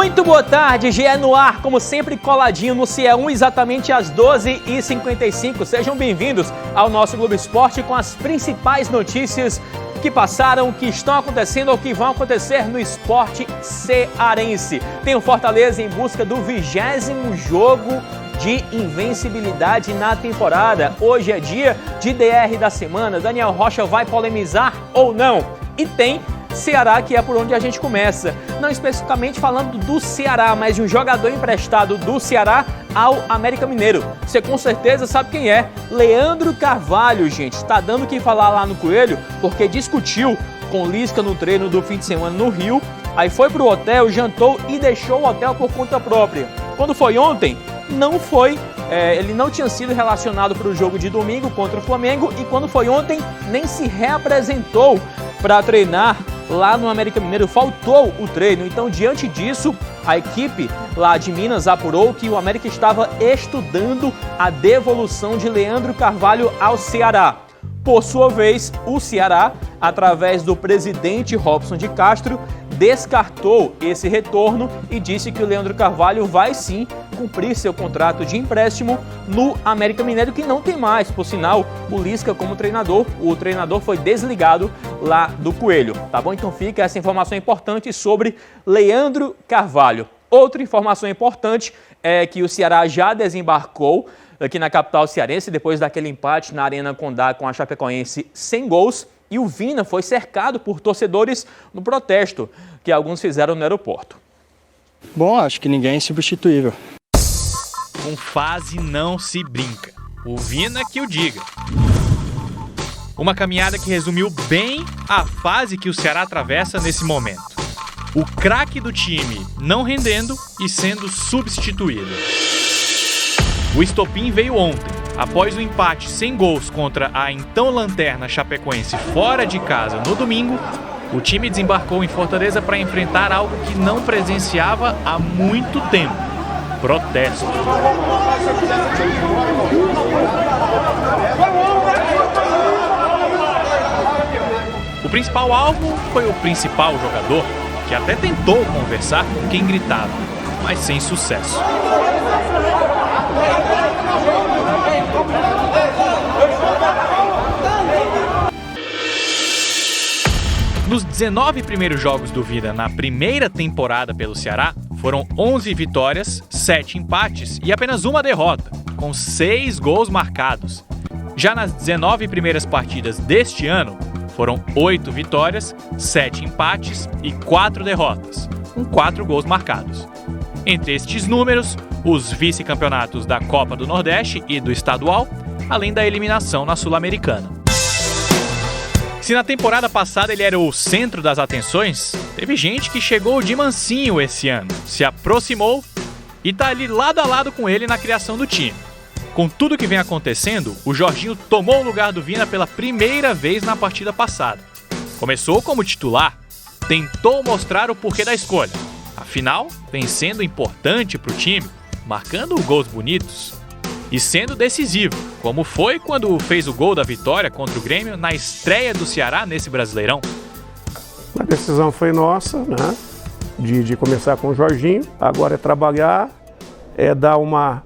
Muito boa tarde, GE no ar, como sempre coladinho no CE1, exatamente às 12h55. Sejam bem-vindos ao nosso Globo Esporte com as principais notícias que passaram, que estão acontecendo ou que vão acontecer no esporte cearense. Tem o Fortaleza em busca do 20º jogo de invencibilidade na temporada. Hoje é dia de DR da semana. Daniel Rocha vai polemizar ou não? E tem Ceará, que é por onde a gente começa. Não especificamente falando do Ceará, mas de um jogador emprestado do Ceará ao América Mineiro. Você com certeza sabe quem é. Leandro Carvalho, gente. Está dando o que falar lá no Coelho, porque discutiu com Lisca no treino do fim de semana no Rio. Aí foi pro hotel, jantou e deixou o hotel por conta própria. Quando foi ontem, não foi. Ele não tinha sido relacionado para o jogo de domingo contra o Flamengo. E quando foi ontem, nem se reapresentou para treinar lá no América Mineiro, faltou o treino. Então, diante disso, a equipe lá de Minas apurou que o América estava estudando a devolução de Leandro Carvalho ao Ceará. Por sua vez, o Ceará, através do presidente Robson de Castro, descartou esse retorno e disse que o Leandro Carvalho vai sim cumprir seu contrato de empréstimo no América Mineiro, que não tem mais, por sinal, o Lisca como treinador. O treinador foi desligado lá do Coelho, tá bom? Então fica essa informação importante sobre Leandro Carvalho. Outra informação importante é que o Ceará já desembarcou aqui na capital cearense, depois daquele empate na Arena Condá com a Chapecoense sem gols, e o Vina foi cercado por torcedores no protesto que alguns fizeram no aeroporto. Bom, acho que ninguém é insubstituível. Com fase não se brinca. O Vina que o diga. Uma caminhada que resumiu bem a fase que o Ceará atravessa nesse momento. O craque do time não rendendo e sendo substituído. O estopim veio ontem, após o empate sem gols contra a então lanterna Chapecoense fora de casa no domingo. O time desembarcou em Fortaleza para enfrentar algo que não presenciava há muito tempo: protesto. O principal alvo foi o principal jogador, que até tentou conversar com quem gritava, mas sem sucesso. Nos 19 primeiros jogos do Vina na primeira temporada pelo Ceará, foram 11 vitórias, 7 empates e apenas uma derrota, com 6 gols marcados. Já nas 19 primeiras partidas deste ano, foram 8 vitórias, 7 empates e 4 derrotas, com 4 gols marcados. Entre estes números, os vice-campeonatos da Copa do Nordeste e do Estadual, além da eliminação na Sul-Americana. Se na temporada passada ele era o centro das atenções, teve gente que chegou de mansinho esse ano, se aproximou e tá ali lado a lado com ele na criação do time. Com tudo que vem acontecendo, o Jorginho tomou o lugar do Vina pela primeira vez na partida passada. Começou como titular, tentou mostrar o porquê da escolha. Afinal, vem sendo importante para o time, marcando gols bonitos e sendo decisivo, como foi quando fez o gol da vitória contra o Grêmio na estreia do Ceará nesse Brasileirão. A decisão foi nossa, né, de começar com o Jorginho. Agora é trabalhar, é dar uma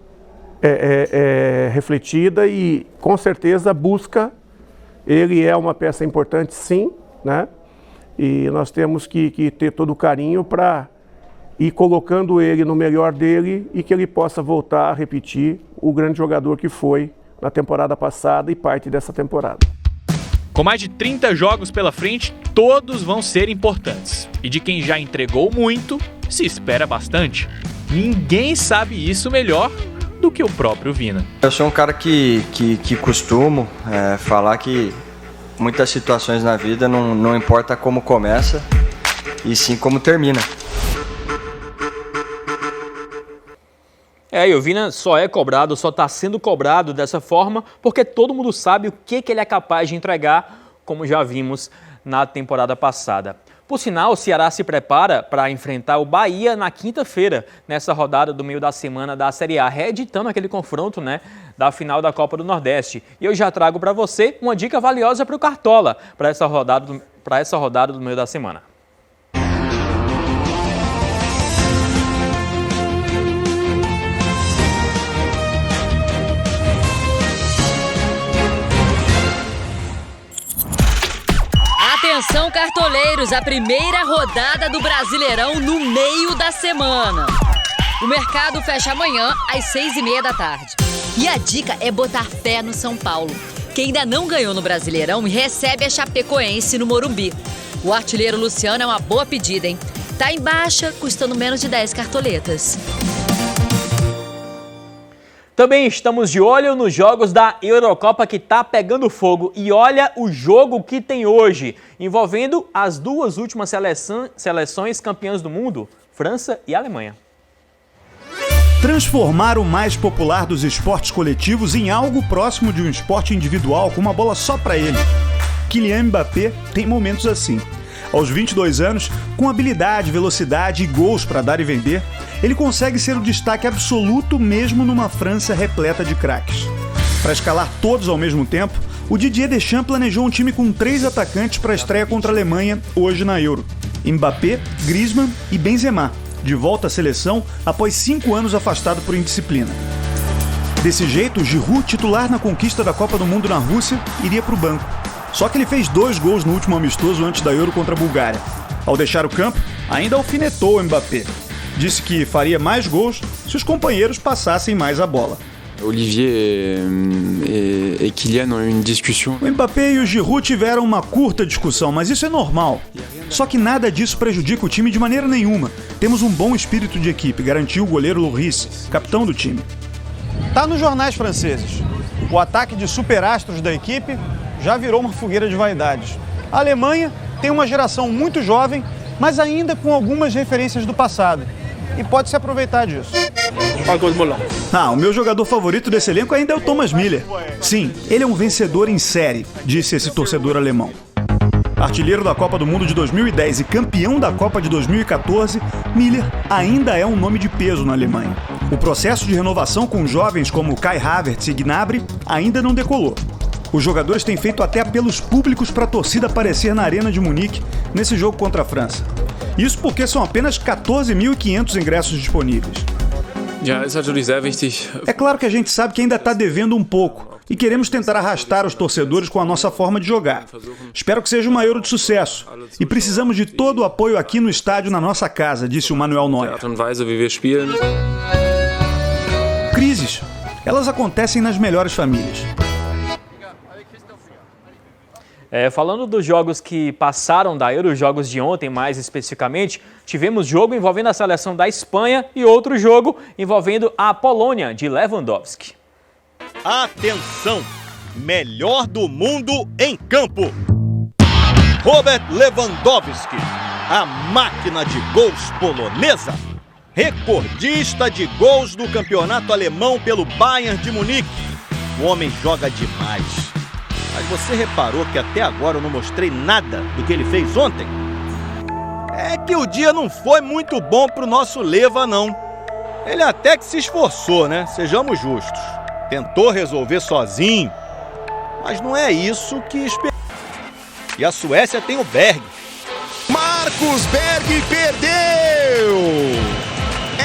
refletida e, com certeza, busca. Ele é uma peça importante, sim, né? E nós temos que ter todo o carinho para ir colocando ele no melhor dele e que ele possa voltar a repetir o grande jogador que foi na temporada passada e parte dessa temporada. Com mais de 30 jogos pela frente, todos vão ser importantes. E de quem já entregou muito, se espera bastante. Ninguém sabe isso melhor do que o próprio Vina. Eu sou um cara que costumo falar que muitas situações na vida não importa como começa, e sim como termina. E o Vina só é cobrado, só está sendo cobrado dessa forma, porque todo mundo sabe o que ele é capaz de entregar, como já vimos na temporada passada. Por sinal, o Ceará se prepara para enfrentar o Bahia na quinta-feira, nessa rodada do meio da semana da Série A, reeditando aquele confronto, né, da final da Copa do Nordeste. E eu já trago para você uma dica valiosa para o Cartola, para essa rodada do meio da semana. Atenção, cartoleiros, a primeira rodada do Brasileirão no meio da semana. O mercado fecha amanhã às 6h30 da tarde. E a dica é botar fé no São Paulo, que ainda não ganhou no Brasileirão e recebe a Chapecoense no Morumbi. O artilheiro Luciano é uma boa pedida, hein? Tá em baixa, custando menos de 10 cartoletas. Também estamos de olho nos jogos da Eurocopa que tá pegando fogo. E olha o jogo que tem hoje, envolvendo as duas últimas seleções campeãs do mundo, França e Alemanha. Transformar o mais popular dos esportes coletivos em algo próximo de um esporte individual com uma bola só para ele. Kylian Mbappé tem momentos assim. Aos 22 anos, com habilidade, velocidade e gols para dar e vender, ele consegue ser o destaque absoluto mesmo numa França repleta de craques. Para escalar todos ao mesmo tempo, o Didier Deschamps planejou um time com 3 atacantes para a estreia contra a Alemanha hoje na Euro. Mbappé, Griezmann e Benzema, de volta à seleção após 5 anos afastado por indisciplina. Desse jeito, Giroud, titular na conquista da Copa do Mundo na Rússia, iria para o banco. Só que ele fez 2 gols no último amistoso antes da Euro contra a Bulgária. Ao deixar o campo, ainda alfinetou o Mbappé. Disse que faria mais gols se os companheiros passassem mais a bola. Olivier e Kylian ont une discussion. O Mbappé e o Giroud tiveram uma curta discussão, mas isso é normal. Só que nada disso prejudica o time de maneira nenhuma. Temos um bom espírito de equipe, garantiu o goleiro Lloris, capitão do time. Tá nos jornais franceses. O ataque de superastros da equipe já virou uma fogueira de vaidades. A Alemanha tem uma geração muito jovem, mas ainda com algumas referências do passado. E pode se aproveitar disso. O meu jogador favorito desse elenco ainda é o Thomas Müller. Sim, ele é um vencedor em série, disse esse torcedor alemão. Artilheiro da Copa do Mundo de 2010 e campeão da Copa de 2014, Müller ainda é um nome de peso na Alemanha. O processo de renovação com jovens como Kai Havertz e Gnabry ainda não decolou. Os jogadores têm feito até apelos públicos para a torcida aparecer na Arena de Munique nesse jogo contra a França. Isso porque são apenas 14.500 ingressos disponíveis. É claro que a gente sabe que ainda está devendo um pouco e queremos tentar arrastar os torcedores com a nossa forma de jogar. Espero que seja uma Euro de sucesso e precisamos de todo o apoio aqui no estádio, na nossa casa, disse o Manuel Neuer. Crises, elas acontecem nas melhores famílias. Falando dos jogos que passaram da Euro, os jogos de ontem mais especificamente, tivemos jogo envolvendo a seleção da Espanha e outro jogo envolvendo a Polônia de Lewandowski. Atenção! Melhor do mundo em campo! Robert Lewandowski, a máquina de gols polonesa, recordista de gols no campeonato alemão pelo Bayern de Munique. O homem joga demais. Mas você reparou que até agora eu não mostrei nada do que ele fez ontem? É que o dia não foi muito bom pro nosso Leva, não. Ele até que se esforçou, né? Sejamos justos. Tentou resolver sozinho, mas não é isso que esperava. E a Suécia tem o Berg. Marcus Berg perdeu!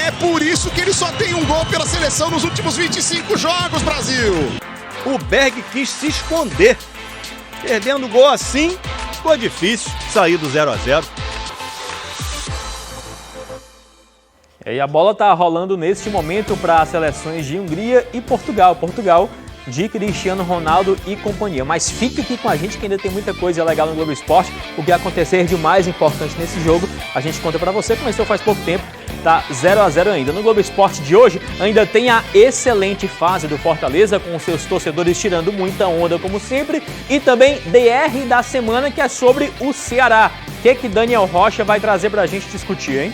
É por isso que ele só tem um gol pela seleção nos últimos 25 jogos, Brasil! O Berg quis se esconder. Perdendo gol assim, ficou difícil sair do 0-0. E a bola está rolando neste momento para as seleções de Hungria e Portugal. Portugal de Cristiano Ronaldo e companhia. Mas fique aqui com a gente que ainda tem muita coisa legal no Globo Esporte. O que acontecer de mais importante nesse jogo, a gente conta para você. Começou faz pouco tempo, tá 0-0 ainda. No Globo Esporte de hoje, ainda tem a excelente fase do Fortaleza, com seus torcedores tirando muita onda, como sempre. E também DR da semana, que é sobre o Ceará. O que Daniel Rocha vai trazer para a gente discutir, hein?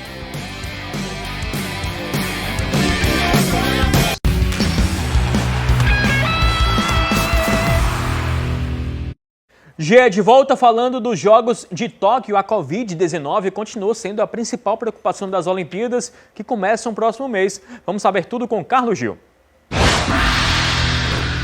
Gê, de volta falando dos Jogos de Tóquio, a Covid-19 continua sendo a principal preocupação das Olimpíadas, que começam no próximo mês. Vamos saber tudo com Carlos Gil.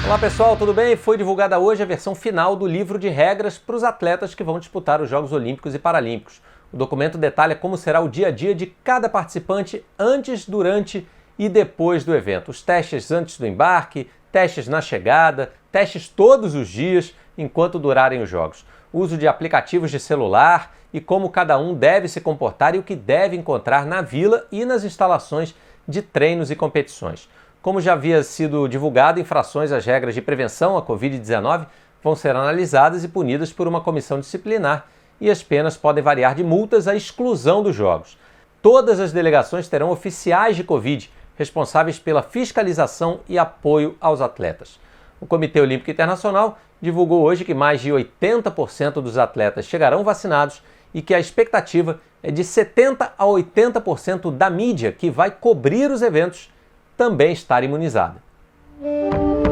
Olá pessoal, tudo bem? Foi divulgada hoje a versão final do livro de regras para os atletas que vão disputar os Jogos Olímpicos e Paralímpicos. O documento detalha como será o dia a dia de cada participante antes, durante e depois do evento. Os testes antes do embarque, testes na chegada, testes todos os dias enquanto durarem os Jogos. uso de aplicativos de celular e como cada um deve se comportar e o que deve encontrar na vila e nas instalações de treinos e competições. Como já havia sido divulgado, infrações às regras de prevenção à Covid-19 vão ser analisadas e punidas por uma comissão disciplinar e as penas podem variar de multas à exclusão dos jogos. Todas as delegações terão oficiais de Covid, responsáveis pela fiscalização e apoio aos atletas. O Comitê Olímpico Internacional divulgou hoje que mais de 80% dos atletas chegarão vacinados e que a expectativa é de 70% a 80% da mídia que vai cobrir os eventos também estar imunizada.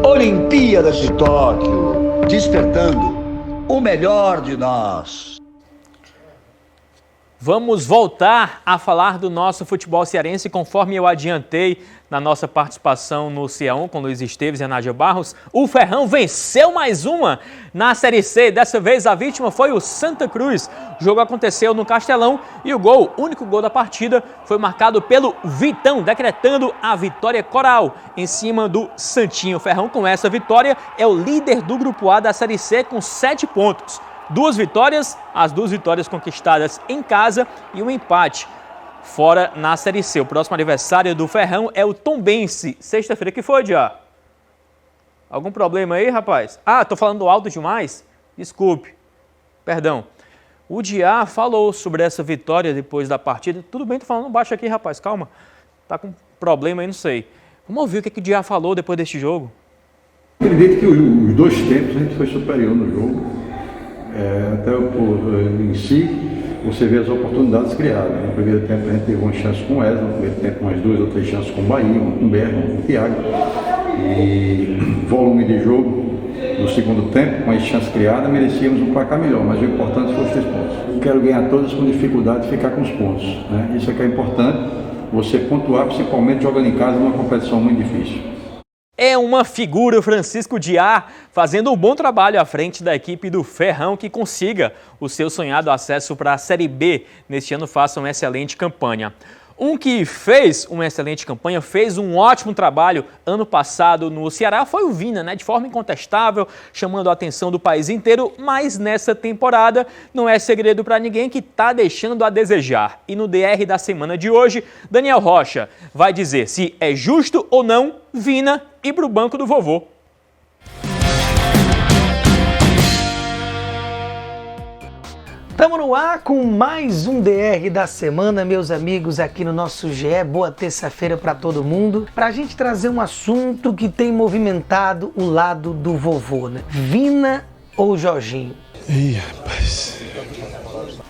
Olimpíadas de Tóquio, despertando o melhor de nós. Vamos voltar a falar do nosso futebol cearense, conforme eu adiantei na nossa participação no CE1 com Luiz Esteves e a Nádia Barros. O Ferrão venceu mais uma na Série C. Dessa vez a vítima foi o Santa Cruz. O jogo aconteceu no Castelão e o único gol da partida, foi marcado pelo Vitão, decretando a vitória coral em cima do Santinho. O Ferrão, com essa vitória, é o líder do Grupo A da Série C com 7 pontos. 2 vitórias, as 2 vitórias conquistadas em casa e um empate fora na Série C. O próximo adversário do Ferrão é o Tombense. Sexta-feira que foi, Diá? Algum problema aí, rapaz? Ah, tô falando alto demais? Desculpe. Perdão. O Diá falou sobre essa vitória depois da partida. Tudo bem, tô falando baixo aqui, rapaz, calma. Tá com problema aí, não sei. Vamos ouvir o que o Diá falou depois deste jogo. Acredito que os 2 tempos a gente foi superior no jogo. Até em si, você vê as oportunidades criadas. No primeiro tempo a gente teve uma chance com o Wesley, no primeiro tempo mais 2 ou 3 chances com o Bahia, com o Bergman, com o Thiago. E volume de jogo, no segundo tempo, com as chances criadas, merecíamos um placar melhor, mas o importante foi os 3 pontos. Eu quero ganhar todas com dificuldade e ficar com os pontos, né? Isso é que é importante, você pontuar, principalmente jogando em casa, numa competição muito difícil. É uma figura, o Francisco Diá, fazendo um bom trabalho à frente da equipe do Ferrão que consiga o seu sonhado acesso para a Série B. Neste ano faça uma excelente campanha. Um que fez uma excelente campanha, fez um ótimo trabalho ano passado no Ceará foi o Vina, né? De forma incontestável, chamando a atenção do país inteiro, mas nessa temporada não é segredo para ninguém que está deixando a desejar. E no DR da semana de hoje, Daniel Rocha vai dizer se é justo ou não Vina ir para o banco do vovô. Estamos no ar com mais um DR da semana, meus amigos, aqui no nosso GE. Boa terça-feira para todo mundo. Para a gente trazer um assunto que tem movimentado o lado do vovô, né? Vina ou Jorginho? Ih, rapaz.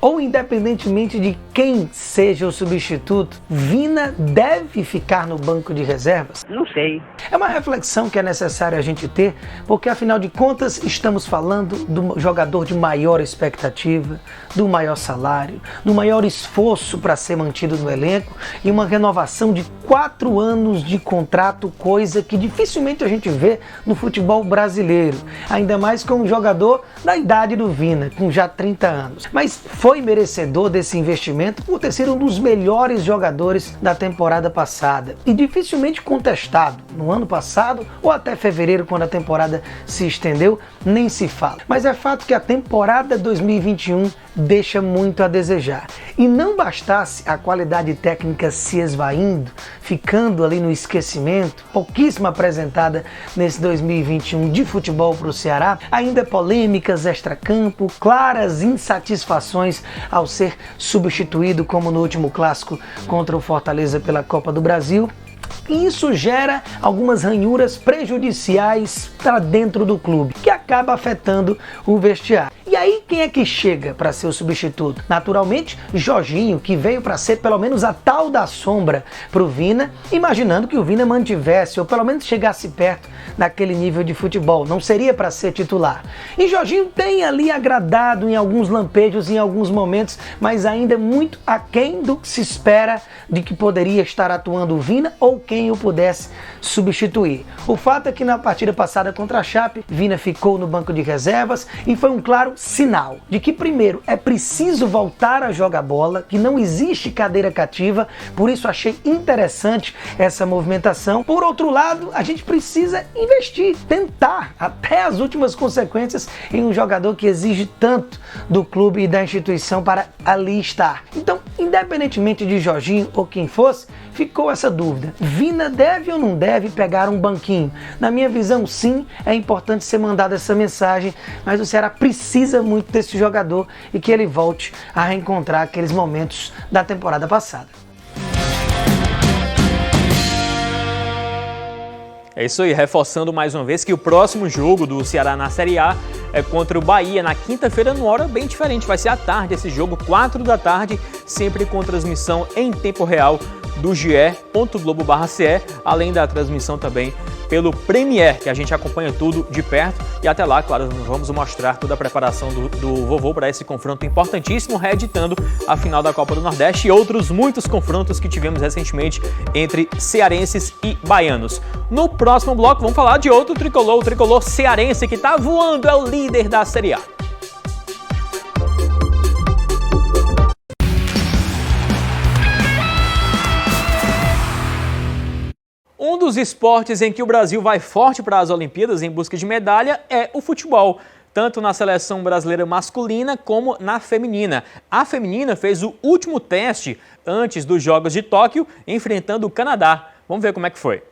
Ou independentemente de quem seja o substituto, Vina deve ficar no banco de reservas? Não sei. É uma reflexão que é necessário a gente ter, porque afinal de contas estamos falando do jogador de maior expectativa, do maior salário, do maior esforço para ser mantido no elenco e uma renovação de 4 anos de contrato, coisa que dificilmente a gente vê no futebol brasileiro, ainda mais com um jogador da idade do Vina, com já 30 anos. Mas foi merecedor desse investimento por ter sido um dos melhores jogadores da temporada passada e dificilmente contestado. No ano passado ou até fevereiro, quando a temporada se estendeu, nem se fala. Mas é fato que a temporada 2021 deixa muito a desejar. E não bastasse a qualidade técnica se esvaindo, ficando ali no esquecimento, pouquíssimo apresentada nesse 2021 de futebol para o Ceará, ainda polêmicas extracampo, claras insatisfações ao ser substituído, como no último clássico contra o Fortaleza pela Copa do Brasil. E isso gera algumas ranhuras prejudiciais para dentro do clube, que acaba afetando o vestiário. E aí quem é que chega para ser o substituto? Naturalmente, Jorginho, que veio para ser pelo menos a tal da sombra para o Vina, imaginando que o Vina mantivesse ou pelo menos chegasse perto daquele nível de futebol. Não seria para ser titular. E Jorginho tem ali agradado em alguns lampejos, em alguns momentos, mas ainda muito aquém do que se espera de que poderia estar atuando o Vina ou quem o pudesse substituir. O fato é que na partida passada contra a Chape, Vina ficou ficou no banco de reservas e foi um claro sinal de que, primeiro, é preciso voltar a jogar bola, que não existe cadeira cativa, por isso achei interessante essa movimentação. Por outro lado, a gente precisa investir, tentar até as últimas consequências em um jogador que exige tanto do clube e da instituição para ali estar. Então, independentemente de Jorginho ou quem fosse, ficou essa dúvida. Vina deve ou não deve pegar um banquinho? Na minha visão, sim, é importante ser mandada essa mensagem, mas o Ceará precisa muito desse jogador e que ele volte a reencontrar aqueles momentos da temporada passada. É isso aí, reforçando mais uma vez que o próximo jogo do Ceará na Série A é contra o Bahia na quinta-feira, numa hora bem diferente. Vai ser à tarde esse jogo, 4 da tarde, sempre com transmissão em tempo real do ge.globo.ce, além da transmissão também pelo Premier, que a gente acompanha tudo de perto. E até lá, claro, vamos mostrar toda a preparação do vovô para esse confronto importantíssimo, reeditando a final da Copa do Nordeste e outros muitos confrontos que tivemos recentemente entre cearenses e baianos. No próximo bloco, vamos falar de outro tricolor, o tricolor cearense que está voando, é o líder da Série A. Um dos esportes em que o Brasil vai forte para as Olimpíadas em busca de medalha é o futebol, tanto na seleção brasileira masculina como na feminina. A feminina fez o último teste antes dos Jogos de Tóquio, enfrentando o Canadá. Vamos ver como é que foi.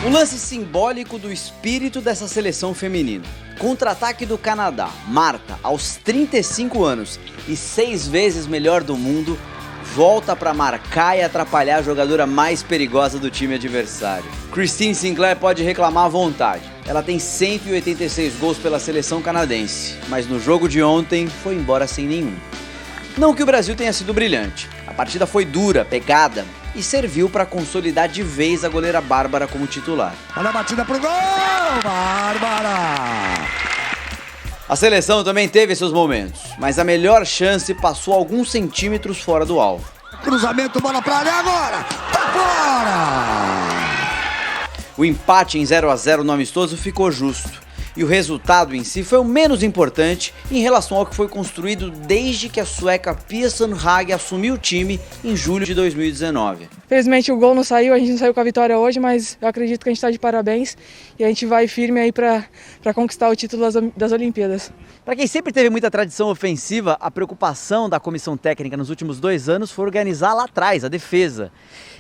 Um lance simbólico do espírito dessa seleção feminina. Contra-ataque do Canadá. Marta, aos 35 anos e 6 vezes melhor do mundo, volta para marcar e atrapalhar a jogadora mais perigosa do time adversário. Christine Sinclair pode reclamar à vontade. Ela tem 186 gols pela seleção canadense, mas no jogo de ontem foi embora sem nenhum. Não que o Brasil tenha sido brilhante. A partida foi dura, pegada e serviu para consolidar de vez a goleira Bárbara como titular. Olha a batida pro gol, Bárbara! A seleção também teve seus momentos, mas a melhor chance passou alguns centímetros fora do alvo. Cruzamento, bola pra área agora! Tá fora! O empate em 0-0 no amistoso ficou justo. E o resultado em si foi o menos importante em relação ao que foi construído desde que a sueca Pia Sundhage assumiu o time em julho de 2019. Felizmente o gol não saiu, a gente não saiu com a vitória hoje, mas eu acredito que a gente está de parabéns e a gente vai firme aí para conquistar o título das Olimpíadas. Para quem sempre teve muita tradição ofensiva, a preocupação da comissão técnica nos últimos 2 anos foi organizar lá atrás, a defesa.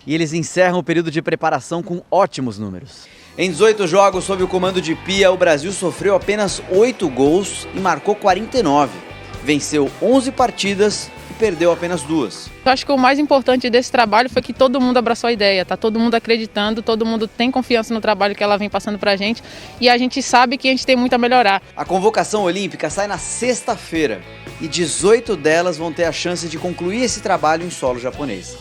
E eles encerram o período de preparação com ótimos números. Em 18 jogos sob o comando de Pia, o Brasil sofreu apenas 8 gols e marcou 49. Venceu 11 partidas e perdeu apenas 2. Eu acho que o mais importante desse trabalho foi que todo mundo abraçou a ideia, tá todo mundo acreditando, todo mundo tem confiança no trabalho que ela vem passando pra gente e a gente sabe que a gente tem muito a melhorar. A convocação olímpica sai na sexta-feira e 18 delas vão ter a chance de concluir esse trabalho em solo japonês.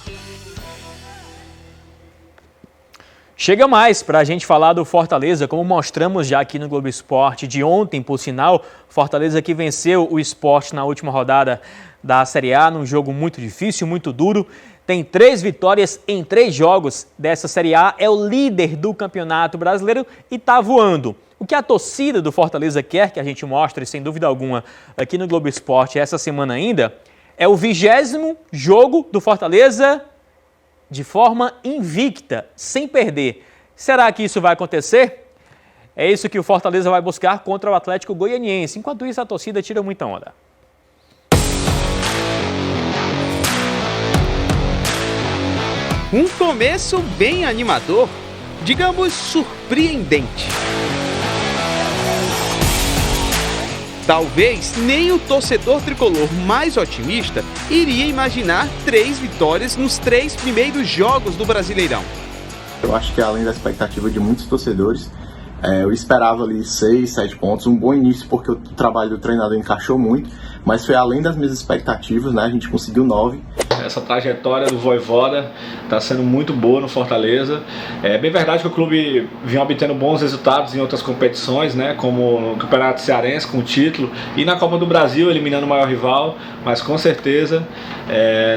Chega mais para a gente falar do Fortaleza, como mostramos já aqui no Globo Esporte de ontem, por sinal. Fortaleza que venceu o Sport na última rodada da Série A, num jogo muito difícil, muito duro. Tem 3 vitórias em 3 jogos dessa Série A, é o líder do Campeonato Brasileiro e está voando. O que a torcida do Fortaleza quer que a gente mostre, sem dúvida alguma, aqui no Globo Esporte essa semana ainda, é o 20º jogo do Fortaleza de forma invicta, sem perder. Será que isso vai acontecer? É isso que o Fortaleza vai buscar contra o Atlético Goianiense. Enquanto isso, a torcida tira muita onda. Um começo bem animador, digamos surpreendente. Talvez nem o torcedor tricolor mais otimista iria imaginar 3 vitórias nos 3 primeiros jogos do Brasileirão. Eu acho que além da expectativa de muitos torcedores, eu esperava ali 6, 7 pontos, um bom início porque o trabalho do treinador encaixou muito, mas foi além das minhas expectativas, né? A gente conseguiu 9. essa trajetória do Vojvoda está sendo muito boa no Fortaleza. É bem verdade que o clube vinha obtendo bons resultados em outras competições, né, como no Campeonato Cearense com o título e na Copa do Brasil eliminando o maior rival, mas com certeza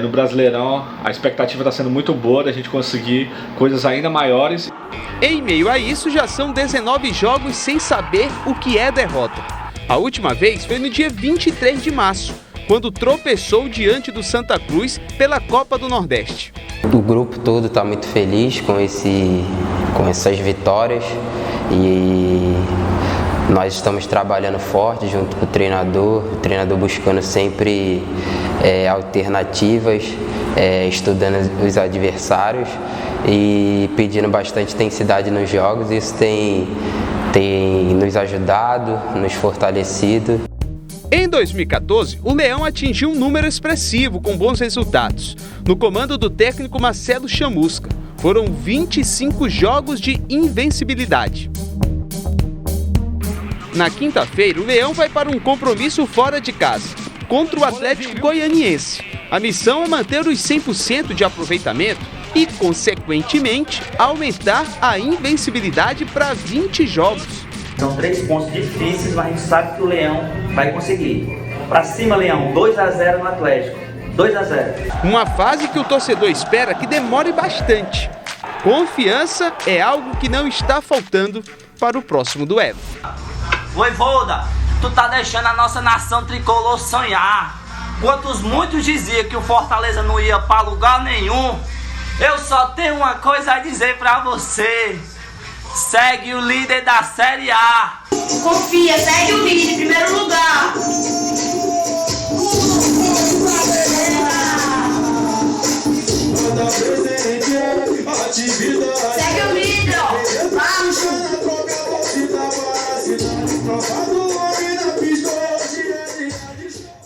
no Brasileirão a expectativa está sendo muito boa da gente conseguir coisas ainda maiores. Em meio a isso, já são 19 jogos sem saber o que é derrota. A última vez foi no dia 23 de março, quando tropeçou diante do Santa Cruz pela Copa do Nordeste. O grupo todo está muito feliz com essas vitórias e nós estamos trabalhando forte junto com o treinador buscando sempre alternativas, estudando os adversários e pedindo bastante intensidade nos jogos. Isso tem nos ajudado, nos fortalecido. Em 2014, o Leão atingiu um número expressivo com bons resultados. No comando do técnico Marcelo Chamusca, foram 25 jogos de invencibilidade. Na quinta-feira, o Leão vai para um compromisso fora de casa, contra o Atlético Goianiense. A missão é manter os 100% de aproveitamento e, consequentemente, aumentar a invencibilidade para 20 jogos. São 3 pontos difíceis, mas a gente sabe que o Leão vai conseguir. Para cima, Leão, 2-0 no Atlético, 2-0. Uma fase que o torcedor espera que demore bastante. Confiança é algo que não está faltando para o próximo duelo. Vojvoda, tu tá deixando a nossa nação tricolor sonhar. Quantos muitos diziam que o Fortaleza não ia para lugar nenhum, eu só tenho uma coisa a dizer pra você. Segue o líder da Série A. Confia, segue o líder em primeiro lugar. Segue o líder,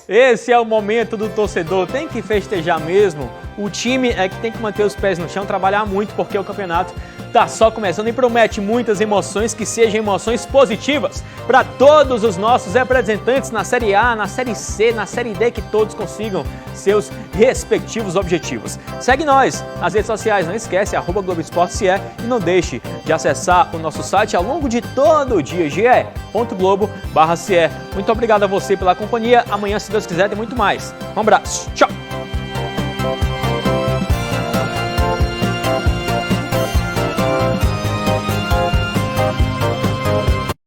Esse é o momento do torcedor, tem que festejar mesmo. O time é que tem que manter os pés no chão, trabalhar muito, porque o campeonato tá só começando e promete muitas emoções, que sejam emoções positivas para todos os nossos representantes na Série A, na Série C, na Série D, que todos consigam seus respectivos objetivos. Segue nós nas redes sociais, não esquece, @Globoesporte.ce, e não deixe de acessar o nosso site ao longo de todo o dia, ge.globo.ce. Muito obrigado a você pela companhia, amanhã, se Deus quiser, tem muito mais. Um abraço, tchau!